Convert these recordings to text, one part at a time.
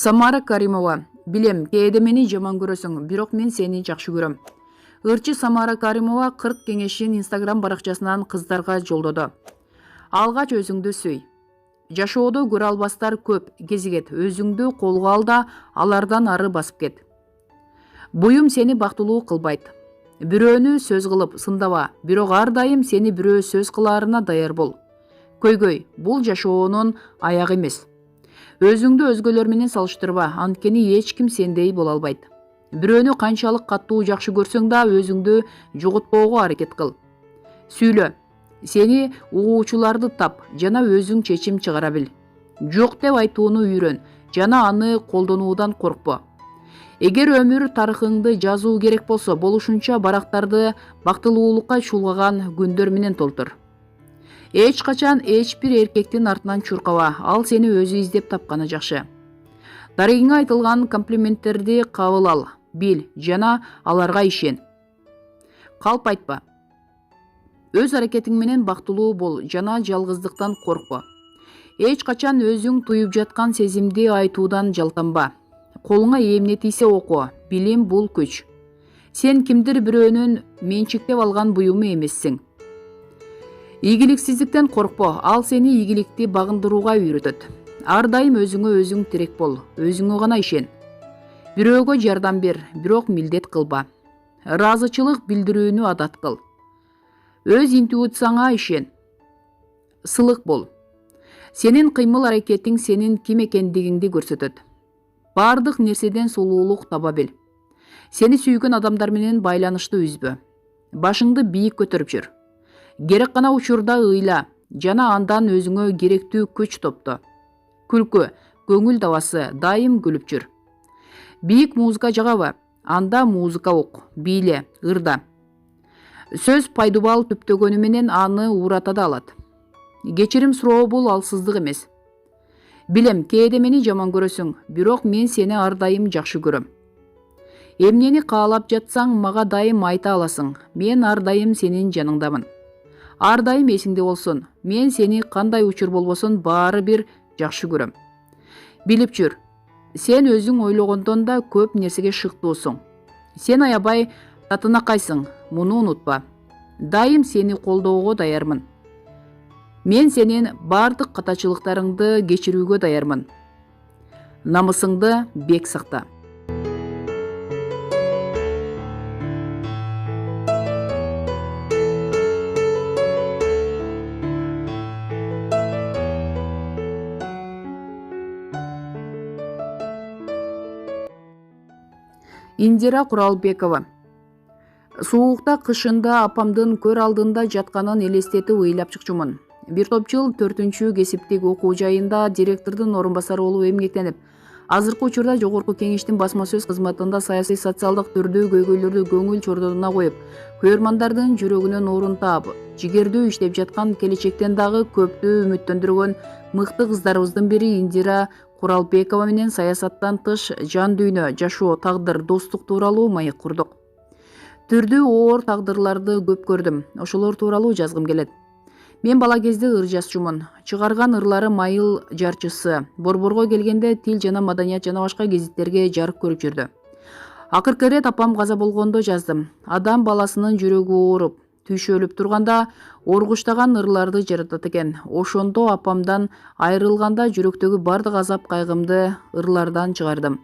Самара Каримова. Билем, кээде мени жаман көрөсүң, бирок мен сени жакшы көрөм. Ырчы Самара Каримова 40 кеңешин Instagram баракчасынан кыздарга жолдоду. Алгач өзүңдү сүй. Жашоодо көрө албастар көп, кезигет. Өзүңдү колго ал да алардан ары басып кет. Буюм сени бактылуу кылбайт. Бирөөнү сөз кылып сындаба, бирок ар дайым сени бирөө сөз кылаарына даяр бол. Көйгөй, бул жашоонун аягы эмес. Өзүңдү өзгөлөр менен салыштырба, анткени эч ким сендей боло албайт. Бирөөнү канчалык катуу жакшы көрсөң да өзүңдү жоготпоого аракет кыл. Сүйлө. Сени угуучуларды тап жана өзүң чечим чыгара бил. Жок деп айтууну үйрөн жана аны колдонуудан коркпо. Эгер өмүр тарыхыңды жазуу керек болсо, болушунча барактарды бактылуулукка чулгаган күндөр менен толтур. Эч качан эч бир эркектин артынан чуркаба, ал сени өзү издеп тапканы жакшы. Дарегиңе айтылган комплименттерди кабыл ал, бил жана аларга ишен. Калп айтпа. Өз аракетиң менен бактылуу бол жана жалгыздыктан коркпо. Эч качан өзүң туюп жаткан сезимди айтуудан жалтанба. Колуңа эмне тийсе оку, билим бул күч. Сен кимдир бирөөнүн менчиктеп алган буюму эмессиң. Ийгиликсиздиктен коркпо, ал сени ийгиликти багындырууга үйрөтөт. Ар дайым өзүңө өзүң тирек бол, өзүңө гана ишен. Бирөөгө жардам бер, бирок милдет кылба. Ыраазычылык билдирүүнү адат кыл. Өз интуицияңа ишен. Сылык бол. Сенин кыймыл аракетиң сенин ким экендигиңди көрсөтөт. Бардык нерседен сулуулук таба бил. Сени сүйгөн адамдар менен байланышты үзбө. Башыңды бийик көтөрүп жүр. Керек гана учурда ыйла жана андан өзүңө керектүү күч топто. Күлкү, көңүл дабасы, дайым күлүп жүр. Бийик музыка жагабы? Анда музыка ук, бийле, ырда. Сөз пайдубал түптөгөнү менен аны урата да алат. Кечирим суроо бул алсыздык эмес. Билем, кээде мени жаман көрөсүң, бирок мен сени ар дайым жакшы көрөм. Эмнени каалап жатсаң, мага дайым айта аласың. Мен ар дайым сенин жаныңдамын. Ар дайым эсиңде болсун. Мен сени кандай учур болбосун баары бир жакшы көрөм. Билип жүр. Сен өзүң ойлогондон да көп нерсеге шыктуусуң. Сен аябай татынакайсың, муну унутпа. Дайым сени колдоого даярмын. Мен сенин бардык катачылыктарыңды кечирүүгө даярмын. Намысыңды бек сакта. Индира Куралбекова. Суукта кышында апамдын көр алдында жатканын элестетип ыйлап чыкчумун. Бир топ жыл 4-чү кесиптик окуу жайында директордун орун басары болуп эмгектенип, азыркы учурда жогорку кеңештин басма сөз кызматында саясий социалдык түрдүү көйгөйлөрдү көңүл чордоруна коюп, көрөрмандардын жүрөгүнөн орун таап, жигердүү иштеп жаткан, келечектен дагы көптү үмүттөндүргөн мыкты кыздарыбыздын бири Индира Куралбекова менен саясаттан тыш жан дүйнө, жашоо, тагдыр, достук тууралуу маек курдук. Түрдүү оор тагдырларды көп көрдүм. Ошолор тууралуу жазгым келет. Мен бала кезде ыр жазчумун. Чыгарган ырлары Майыл жарчысы. Борборго келгенде Тил жана маданият жана башка гезиттерге жарык көрүп жүрдү. Акыркы ирет апам каза болгондо жаздым. Адам баласынын жүрөгү ооруп, түйшөлүп турганда оргуштаган ырларды жаратат экен. Ошондо апамдан айрылганда жүрөктөгү бардык азап кайгымды ырлардан чыгардым.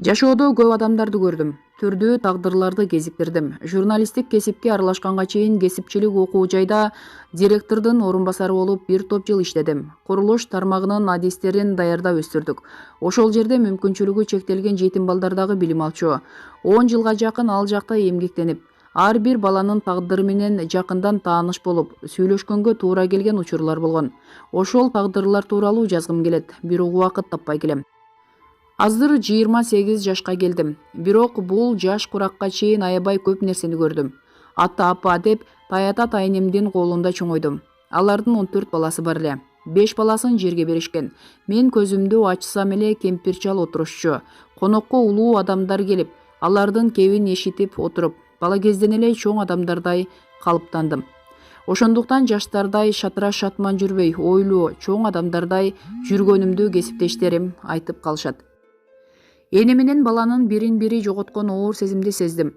Жашоодо көп адамдарды көрдүм. Түрдүү тагдырларды кезиктирдим. Журналисттик кесипке аралашканга чейин кесипчилик окуу жайда директордун орун басары болуп бир топ жыл иштедим. Курулуш тармагынын адистерин даярдап өстүрдүк. Ошол жерде мүмкүнчүлүгү чектелген жетим балдар дагы билим алчу. 10 жылга жакын ал жакта эмгектенип, ар бир баланын тагдыры менен жакындан тааныш болуп, сүйлөшкөнгө туура келген учурлар болгон. Ошол тагдырлар тууралуу жазгым келет, бирок убакыт таппай келем. Азыр 28 жашка келдим. Бирок бул жаш куракка чейин аябай көп нерсени көрдүм. Ата апа деп таята тайнемдин колунда чоңойдум. Алардын 14 баласы бар эле. 5 баласын жерге беришкен. Мен көзүмдү ачсам эле кемпир чал отурушчу. Конокко улуу адамдар келип, алардын кебин эшитип отуруп, бала кезден эле чоң адамдардай калыптандым. Ошондуктан жаштардай шатыра шатман жүрбөй, ойлуу, чоң адамдардай жүргөнүмдү кесиптештерим айтып калышат. Эне менен баланын бирин-бири жоготкон оор сезимди сездим.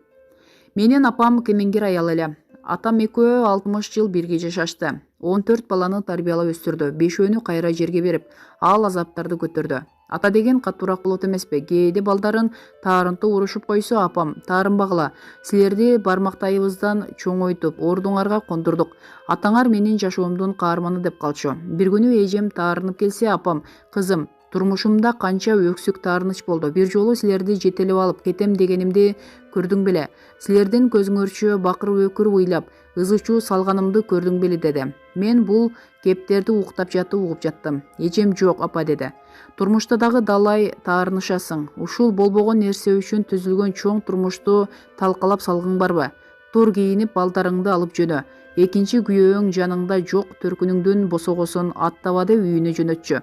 Менин апам кемеңгер аял эле. Атам экөө 60 жыл бирге жашашты. 14 баланы тарбиялап өстүрдү. 5өөнү кайра жерге берип, ал азаптарды көтөрдү. Ата деген катуураак болот эмеспи? Кээде балдарын таарынтып урушуп койсо, апам: "Таарынбагыла, силерди бармактайыбыздан чоңойтуп, ордуңарга кондурдук. Атаңар менин жашоомдун каарманы" деп калчу. Бир күнү эжем таарынып келсе, апам: "Кызым, турмушумда канча өксүк таарыныч болду. Бир жолу силерди жетелеп алып кетем дегенимди көрдүң беле? Силердин көзүңөрчө бакырып өкүрүп ыйлап, ызы-чуу салганымды көрдүң беле?" деди. Мен бул кептерди уктап жатып угуп жаттым. Эжем: "Жок, апа" деди. "Турмушта дагы далай таарынышасың. Ушул болбогон нерсе үчүн түзүлгөн чоң турмушту талкалап салгың барбы? Тур, кийинип, балдарыңды алып жөнө. Экинчи күйөөң жаныңда жок, төркүнүңдүн босогосун аттаба" деп үйүнө жөнөтчү.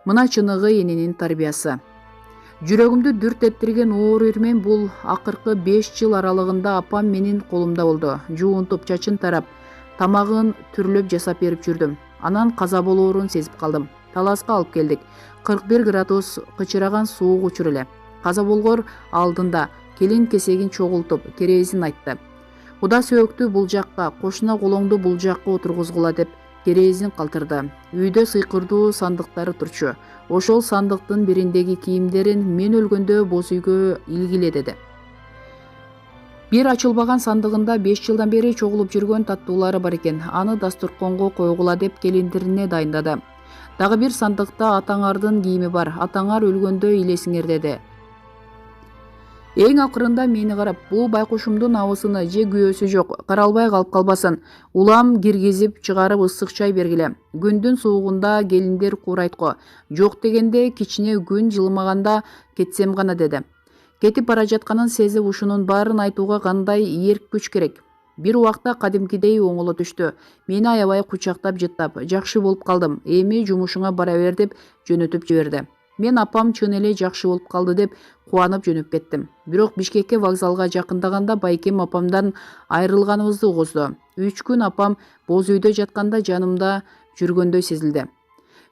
Мына чыныгы эненин тарбиясы. Жүрөгүмдү дүрт эттирген оор ирмем бул акыркы 5 жыл аралыгында апам менин колумда болду. Жуунтуп, чачын тарап, тамагын түрлөп жасап берип жүрдүм. Анан каза болоорун сезип калдым. Таласка алып келдик. 41 градус кычыраган суук учур эле. Каза болгор алдында келин кесегин чогултуп, кереесин айтты. "Куда сөөктү бул жакка, кошуна колоңду бул жакка отургузгула" деп кереесин калтырды. Үйдө сыйкырдуу сандыктары турчу. Ошол сандыктын бириндеги кийимдерин мен өлгөндө боз үйгө илгиле деди. Бир ачылбаган сандыгында 5 жылдан бери чогулуп жүргөн таттуулары бар экен. Аны дастурконго койгула деп келиндерине дайындады. Дагы бир сандыкта атаңардын кийими бар. Атаңар өлгөндө илесиңер деди. Эң акырында мени карап: "Бул байкушумдун абысыны же күйөөсү жок, каралбай калып калбасын. Улам киргизип чыгарып ысык чай бергиле. Күндүн суугунда келиндер куурайт-го. Жок дегенде кичине күн жылымаганда кетсем гана" деди. Кетип бара жатканын сезип, ушунун баарын айтууга кандай эрк күч керек. Бир убакта кадимкидей оңоло түштү. Мени аябай кучактап жыттап: "Жакшы болуп калдым. Эми жумушуңа бара бер" деп жөнөтүп жиберди. Мен апам чын эле жакшы болуп калды деп кубанып жөнөп кеттим. Бирок Бишкекке вокзалга жакындаганда байкем апамдан айрылганыбызды угузду. 3 күн апам боз үйдө жатканда жанымда жүргөндөй сезилди.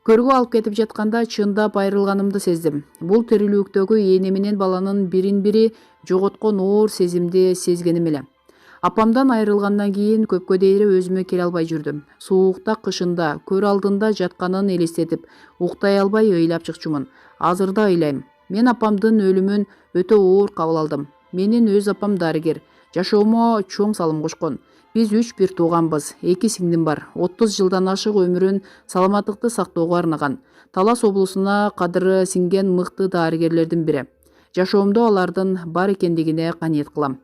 Көргө алып кетип жатканда чындап айрылганымды сездим. Бул тирүүлүктөгү эне менен баланын бирин-бири жоготкон оор сезимди сезгеним эле. Апамдан айрылгандан кийин көпкө дейре өзүмө келе албай жүрдүм. Суукта, кышында көр алдында жатканын элестетип, уктай албай ыйлап чыкчумун. Азыр да ыйлайм. Мен апамдын өлүмүн өтө оор кабыл алдым. Менин өз апам дарыгер. Жашоомо чоң салым кошкон. Биз 3 бир тууганбыз. 2 сиңдим бар. 30 жылдан ашык өмүрүн саламаттыкты сактоого арнаган. Талас облусуна кадыры сиңген мыкты дарыгерлердин бири. Жашоомдо алардын бар экендигине каниет кылам.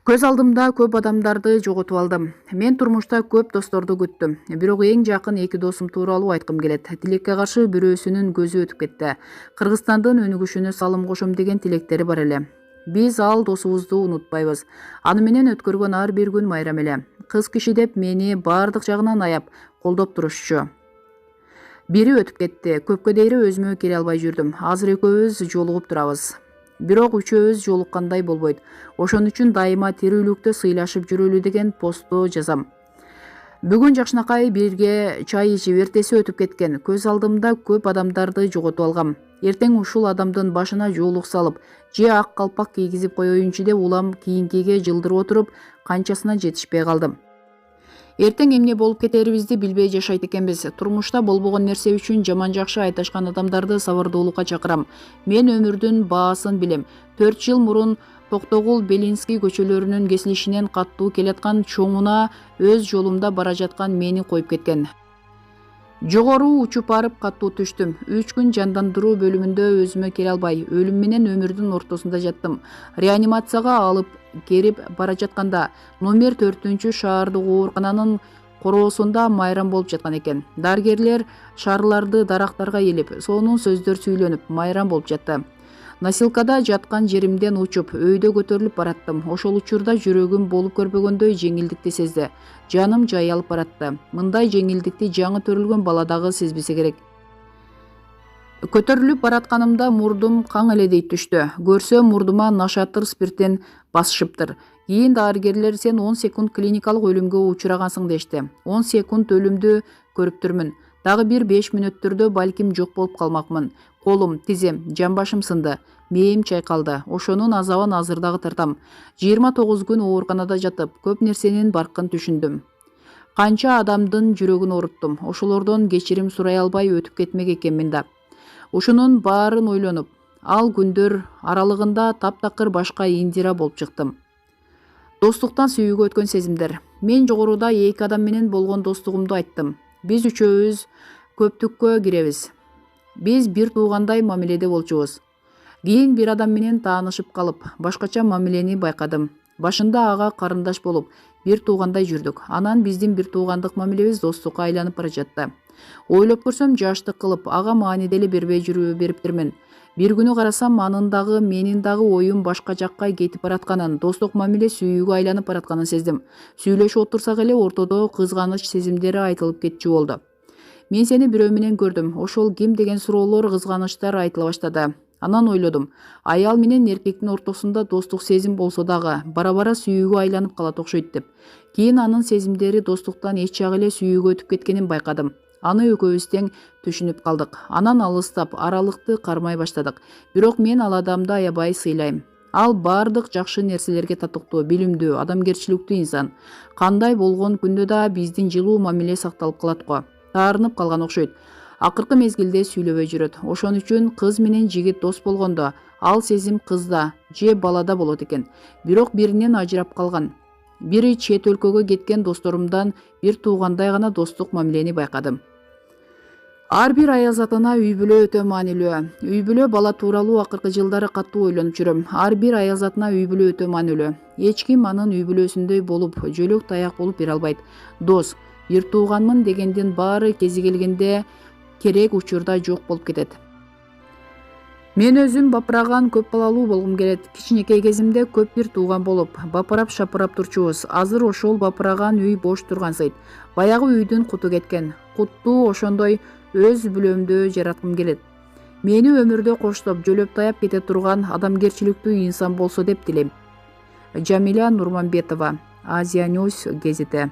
Көз алдымда көп адамдарды жоготуп алдым. Мен турмушта көп досторду күттүм. Бирок эң жакын 2 досум тууралуу айткым келет. Тилекке каршы бирөөсүнүн көзү өтүп кетти. Кыргызстандын өнүгүшүнө салым кошом деген тилектери бар эле. Биз ал досубузду унутпайбыз. Аны менен өткөргөн ар бир күн майрам эле. Кыз киши деп мени баардык жагынан аяп, колдоп турушчу. Бири өтүп кетти. Көпкө дейре өзүмө келе албай жүрдүм. Азыр экөөбүз жолугуп турабыз. Бирок үчөөбүз жолуккандай болбойт. Ошон үчүн дайыма тирүүлүктө сыйлашып жүрөлү деген посту жазам. Бүгүн жакшынакай бирге чай ичип, эртеси өтүп кеткен. Көз алдымда көп адамдарды жоготуп алгам. Эртең ушул адамдын башына жоолук салып, же ак калпак кийгизип коеюнчу деп улам кийинкиге жылдырып отуруп, канчасына жетишпей калдым. Эртең эмне болуп кетерибизди билбей жашайт экенбиз. Турмушта болбогон нерсе үчүн жаман жакшы айтышкан адамдарды сабырдуулукка чакырам. Мен өмүрдүн баасын билем. 4 жыл мурун Токтогул Белинский көчөлөрүнүн кесилишинен каттуу келаткан чоңуна өз жолумда бара жаткан мени коюп кеткен. Жогору учуп барып каттуу түштүм. 3 күн жандандыруу бөлүмүндө өзүмө келе албай, өлүм менен өмүрдүн ортосунда жаттым. Реанимацияга алып керип бара жатканда номер 4 шаардык оорукананын короосунда майрам болуп жаткан экен. Дарыгерлер шарларды дарактарга илип, сонун сөздөр сүйлөнүп, майрам болуп жатты. Носилкада жаткан жеримден учуп, өйдө көтөрүлүп бараттым. Ошол учурда жүрөгүм болуп көрбөгөндөй жеңилдикти сезди. Жаным жай алып баратты. Мындай жеңилдикти жаңы төрүлгөн бала дагы сезбесе керек. Көтөрүлүп баратканымда мурдум каң эле дейт түштү. Көрсөм мурдума нашатыр спирттен басышыптыр. Кийин дарыгерлер сен 10 секунд клиникалык өлүмгө учурагансың дешти. 10 секунд өлүмдү көрүптүрмүн. Дагы бир 5 мүнөттөрдө балким жок болуп калмакмын. Колум, тизем, жамбашым сынды. Мээм чайкалды. Ошонун азабын азыр дагы тартам. 29 күн ооруканада жатып, көп нерсенин баркын түшүндүм. Канча адамдын жүрөгүн ооруттум. Ошолордон кечирим сурай албай өтүп кетмек экенмин да. Ушунун баарын ойлонуп, ал күндөр аралыгында таптакыр башка Индира болуп чыктым. Достуктан сүйүүгө өткөн сезимдер. Мен жогоруда 2 адам менен болгон достугумду айттым. Биз үчөөбүз көптүккө киребиз. Биз бир туугандай мамиледе болчубуз. Кийин бир адам менен таанышып калып, башкача мамилени байкадым. Башында ага карындаш болуп, бир туугандай жүрдүк. Анан биздин бир туугандык мамилебиз достукка айланып бара жатты. Ойлоп көрсөм, жаштык кылып, ага маани деле бербей жүрүп бериптирмин. Бир күнү карасам, анын дагы менин дагы оюм башка жакка кетип баратканын, достук мамиле сүйүүгө айланып баратканын сездим. Сүйлөшүп отурсак эле ортодо кызганыч сезимдери айтылып кетчү болду. Мен сени бирөө менен көрдүм. Ошол ким деген суроолор, кызганычтар айтыла баштады. Анан ойлодум, аял менен эркектин ортосунда достук сезим болсо дагы бара-бара сүйүүгө айланып калат окшойт деп. Кийин анын сезимдери достуктан эч жак эле сүйүүгө өтүп кеткенин байкадым. Аны экөөбүз тең түшүнүп калдык. Анан алыстап, аралыкты кармай баштадык. Бирок мен ал адамды аябай сыйлайм. Ал бардык жакшы нерселерге татыктуу, билимдүү, адамгерчиликтүү инсан. Кандай болгон күндө да биздин жылуу мамиле сакталып калат го. Таарынып калган окшойт. Акыркы мезгилде сүйлөбөй жүрөт. Ошон үчүн кыз менен жигит дос болгондо, ал сезим кызда же балада болот экен. Бирок биринен ажырап калган. Бири чет өлкөгө кеткен досторумдан бир туугандай гана достук мамилени байкадым. Ар бир аял затына үй бүлө өтө маанилүү. Үй бүлө бала тууралуу акыркы жылдары катуу ойлонуп жүрөм. Ар бир аял затына үй бүлө өтө маанилүү. Эч ким анын үй бүлөсүндөй болуп, жөлөк таяк болуп бере албайт. Дос, бир тууганмын дегендин баары кези келгенде керек учурда жок болуп кетет. Мен өзүм бапыраган көп балалуу болгум келет. Кичинекей кезимде көп бир тууган болуп, бапырап шапырап турчубуз. Азыр ошол бапыраган үй бош тургансыйт. Баягы үйдүн куту кеткен. Кутту ошондой өз бүлөмдө жараткым келет. Мени өмүрдө коштоп, жөлөп таяп кете турган адамгерчиликтүү инсан болсо деп тилейм. Жамиля Нурманбетова, Азия Ньюс газети.